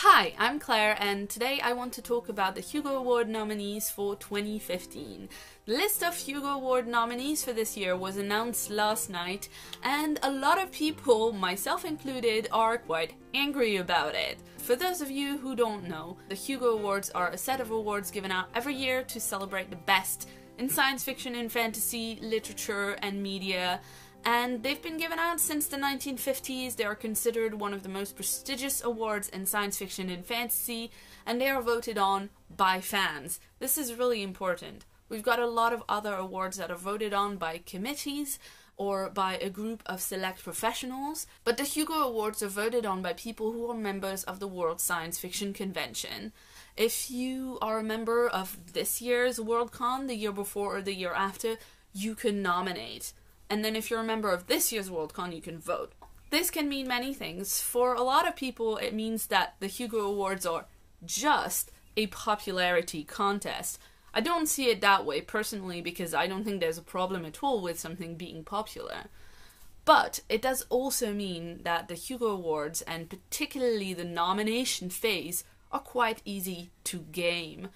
Hi, I'm Claire, and today I want to talk about the Hugo Award nominees for 2015. The list of Hugo Award nominees for this year was announced last night, and a lot of people, myself included, are quite angry about it. For those of you who don't know, the Hugo Awards are a set of awards given out every year to celebrate the best in science fiction and fantasy, literature, and media. And they've been given out since the 1950s. They are considered one of the most prestigious awards in science fiction and fantasy, and they are voted on by fans. This is really important. We've got a lot of other awards that are voted on by committees or by a group of select professionals, but the Hugo Awards are voted on by people who are members of the World Science Fiction Convention. If you are a member of this year's Worldcon, the year before or the year after, you can nominate. And then if you're a member of this year's Worldcon, you can vote. This can mean many things. For a lot of people, it means that the Hugo Awards are just a popularity contest. I don't see it that way personally, because I don't think there's a problem at all with something being popular. But it does also mean that the Hugo Awards, and particularly the nomination phase, are quite easy to game.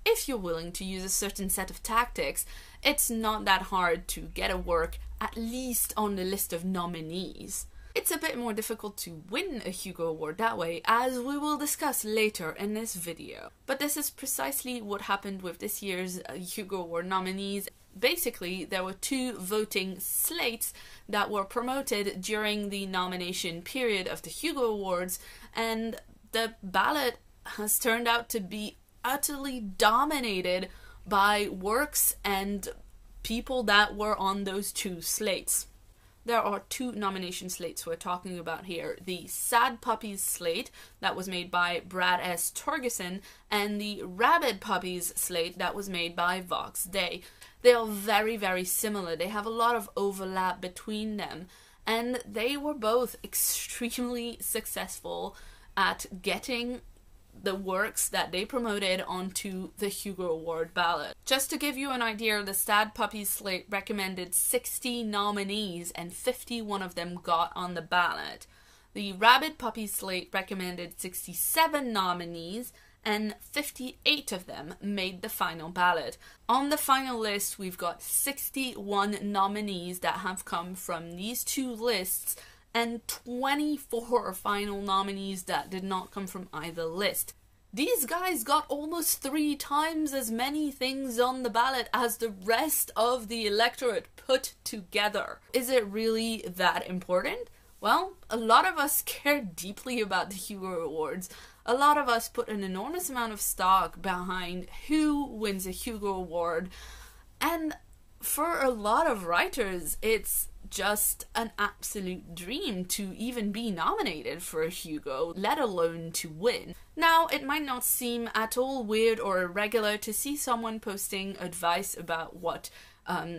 If you're willing to use a certain set of tactics, it's not that hard to get a work at least on the list of nominees. It's a bit more difficult to win a Hugo Award that way, as we will discuss later in this video. But this is precisely what happened with this year's Hugo Award nominees. Basically, there were two voting slates that were promoted during the nomination period of the Hugo Awards, and the ballot has turned out to be utterly dominated by works and people that were on those two slates. There are two nomination slates we're talking about here. The Sad Puppies slate that was made by Brad S. Torgerson, and the Rabid Puppies slate that was made by Vox Day. They are very, very similar. They have a lot of overlap between them, and they were both extremely successful at getting the works that they promoted onto the Hugo Award ballot. Just to give you an idea, the Sad Puppies slate recommended 60 nominees and 51 of them got on the ballot. The Rabid Puppies slate recommended 67 nominees and 58 of them made the final ballot. On the final list, we've got 61 nominees that have come from these two lists, and 24 final nominees that did not come from either list. These guys got almost 3 times as many things on the ballot as the rest of the electorate put together. Is it really that important? Well, a lot of us care deeply about the Hugo Awards. A lot of us put an enormous amount of stock behind who wins a Hugo Award, and for a lot of writers, it's just an absolute dream to even be nominated for a Hugo, let alone to win. Now, it might not seem at all weird or irregular to see someone posting advice about what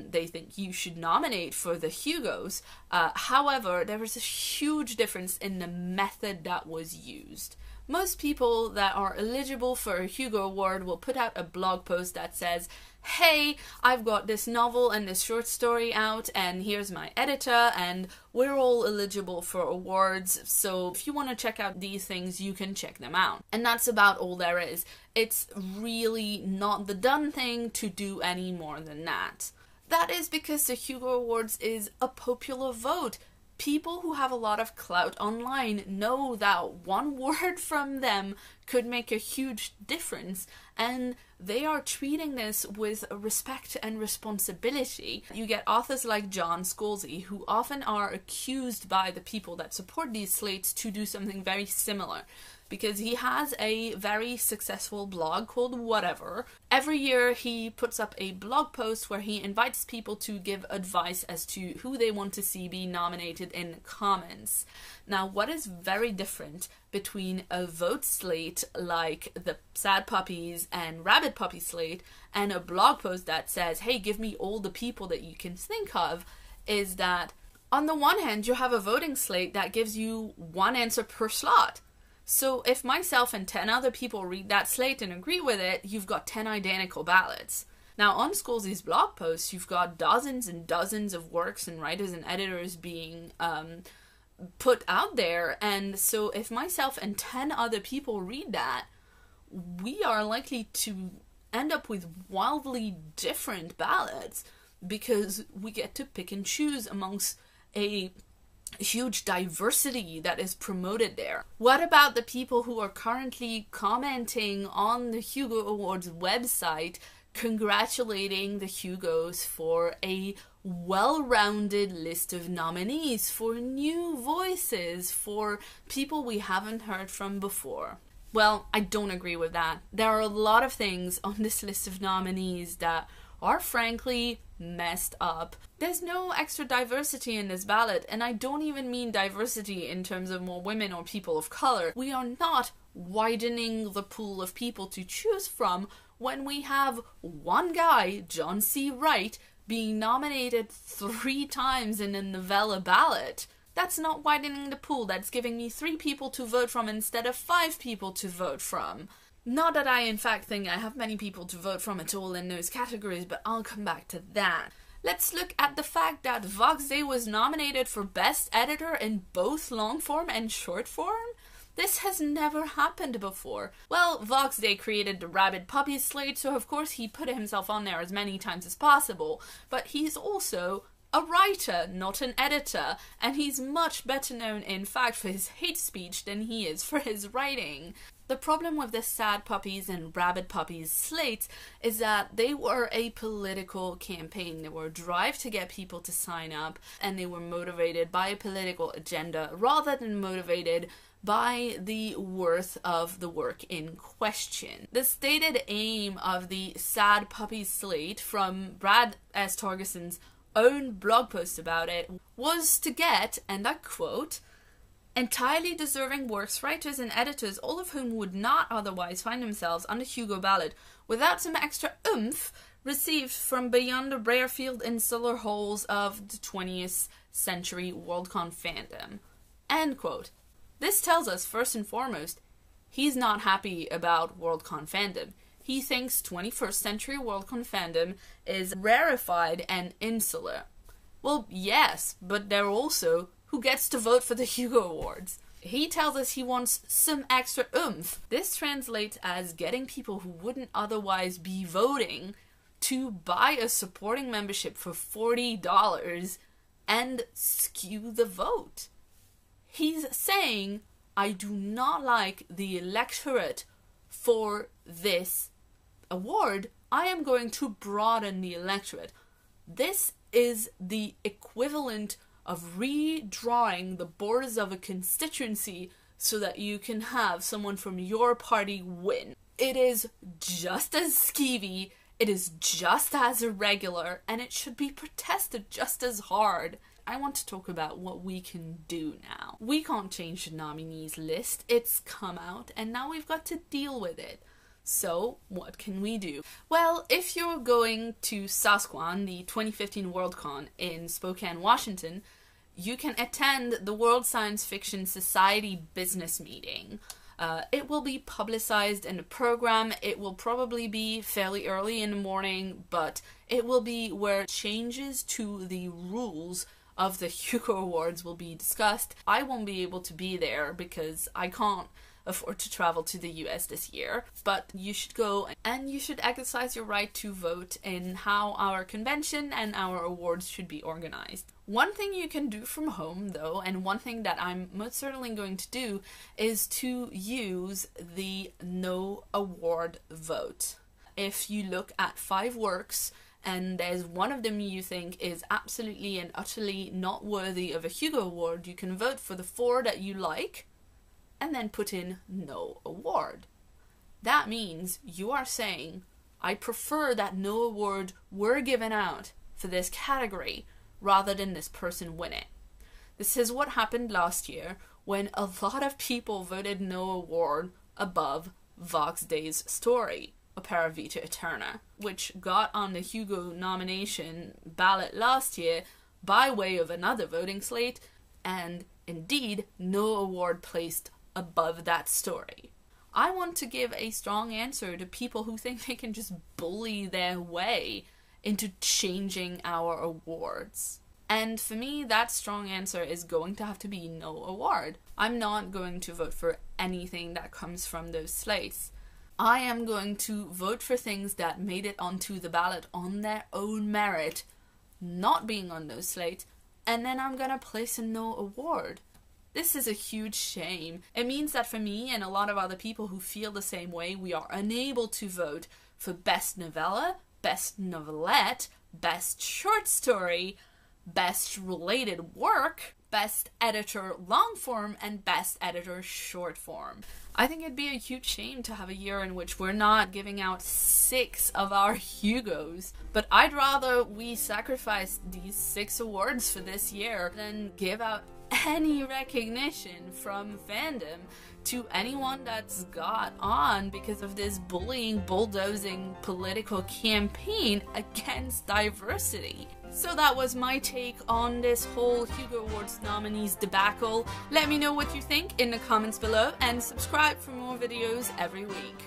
they think you should nominate for the Hugos. However, there is a huge difference in the method that was used. Most people that are eligible for a Hugo Award will put out a blog post that says, hey, I've got this novel and this short story out, and here's my editor, and we're all eligible for awards, so if you want to check out these things, you can check them out. And that's about all there is. It's really not the done thing to do any more than that. That is because the Hugo Awards is a popular vote. People who have a lot of clout online know that one word from them could make a huge difference, and they are treating this with respect and responsibility. You get authors like John Scalzi, who often are accused by the people that support these slates to do something very similar, because he has a very successful blog called Whatever. Every year he puts up a blog post where he invites people to give advice as to who they want to see be nominated in the comments. Now, what is very different between a vote slate like the Sad Puppies and Rabid Puppy slate and a blog post that says, hey, give me all the people that you can think of, is that on the one hand, you have a voting slate that gives you one answer per slot. So if myself and 10 other people read that slate and agree with it, you've got 10 identical ballots. Now, on Scalzi's blog posts, you've got dozens and dozens of works and writers and editors being put out there. And so if myself and 10 other people read that, we are likely to end up with wildly different ballots, because we get to pick and choose amongst a huge diversity that is promoted there. What about the people who are currently commenting on the Hugo Awards website, congratulating the Hugos for a well-rounded list of nominees, for new voices, for people we haven't heard from before? Well, I don't agree with that. There are a lot of things on this list of nominees that are frankly messed up. There's no extra diversity in this ballot, and I don't even mean diversity in terms of more women or people of color. We are not widening the pool of people to choose from when we have one guy, John C. Wright, being nominated 3 times in a novella ballot. That's not widening the pool. That's giving me 3 people to vote from instead of 5 people to vote from. Not that I in fact think I have many people to vote from at all in those categories, but I'll come back to that. Let's look at the fact that Vox Day was nominated for Best Editor in both long form and short form. This has never happened before. Well, Vox Day created the Rabid Puppies slate, so of course he put himself on there as many times as possible, but he's also a writer, not an editor, and he's much better known in fact for his hate speech than he is for his writing. The problem with the Sad Puppies and Rabid Puppies slates is that they were a political campaign. They were a drive to get people to sign up, and they were motivated by a political agenda rather than motivated by the worth of the work in question. The stated aim of the Sad Puppies slate, from Brad S. Torgeson's own blog post about it, was to get, and I quote, entirely deserving works, writers and editors, all of whom would not otherwise find themselves on the Hugo ballot without some extra oomph received from beyond the rare field insular holes of the 20th century Worldcon fandom. End quote. This tells us, first and foremost, he's not happy about Worldcon fandom. He thinks 21st century Worldcon fandom is rarefied and insular. Well, yes, but they're also who gets to vote for the Hugo Awards. He tells us he wants some extra oomph. This translates as getting people who wouldn't otherwise be voting to buy a supporting membership for $40 and skew the vote. He's saying, I do not like the electorate for this award. I am going to broaden the electorate. This is the equivalent of redrawing the borders of a constituency so that you can have someone from your party win. It is just as skeevy, it is just as irregular, and it should be protested just as hard. I want to talk about what we can do now. We can't change the nominees list. It's come out, and now we've got to deal with it. So, what can we do? Well, if you're going to Sasquan, the 2015 Worldcon in Spokane, Washington, you can attend the World Science Fiction Society business meeting. It will be publicized in the program. It will probably be fairly early in the morning, but it will be where changes to the rules of the Hugo Awards will be discussed. I won't be able to be there because I can't afford to travel to the US this year, but you should go and you should exercise your right to vote in how our convention and our awards should be organized. One thing you can do from home though, and one thing that I'm most certainly going to do, is to use the no award vote. If you look at 5 works and there's one of them you think is absolutely and utterly not worthy of a Hugo Award, you can vote for the 4 that you like and then put in no award. That means you are saying, I prefer that no award were given out for this category rather than this person win it. This is what happened last year when a lot of people voted no award above Vox Day's story, Opera Vita Eterna, which got on the Hugo nomination ballot last year by way of another voting slate, and indeed no award placed above that story. I want to give a strong answer to people who think they can just bully their way into changing our awards. And for me, that strong answer is going to have to be no award. I'm not going to vote for anything that comes from those slates. I am going to vote for things that made it onto the ballot on their own merit, not being on those slates, and then I'm gonna place a no award. This is a huge shame. It means that for me and a lot of other people who feel the same way, we are unable to vote for best novella, best novelette, best short story, best related work, best editor long form, and best editor short form. I think it'd be a huge shame to have a year in which we're not giving out 6 of our Hugos, but I'd rather we sacrifice these 6 awards for this year than give out any recognition from fandom to anyone that's got on because of this bullying, bulldozing political campaign against diversity. So that was my take on this whole Hugo Awards nominees debacle. Let me know what you think in the comments below and subscribe for more videos every week.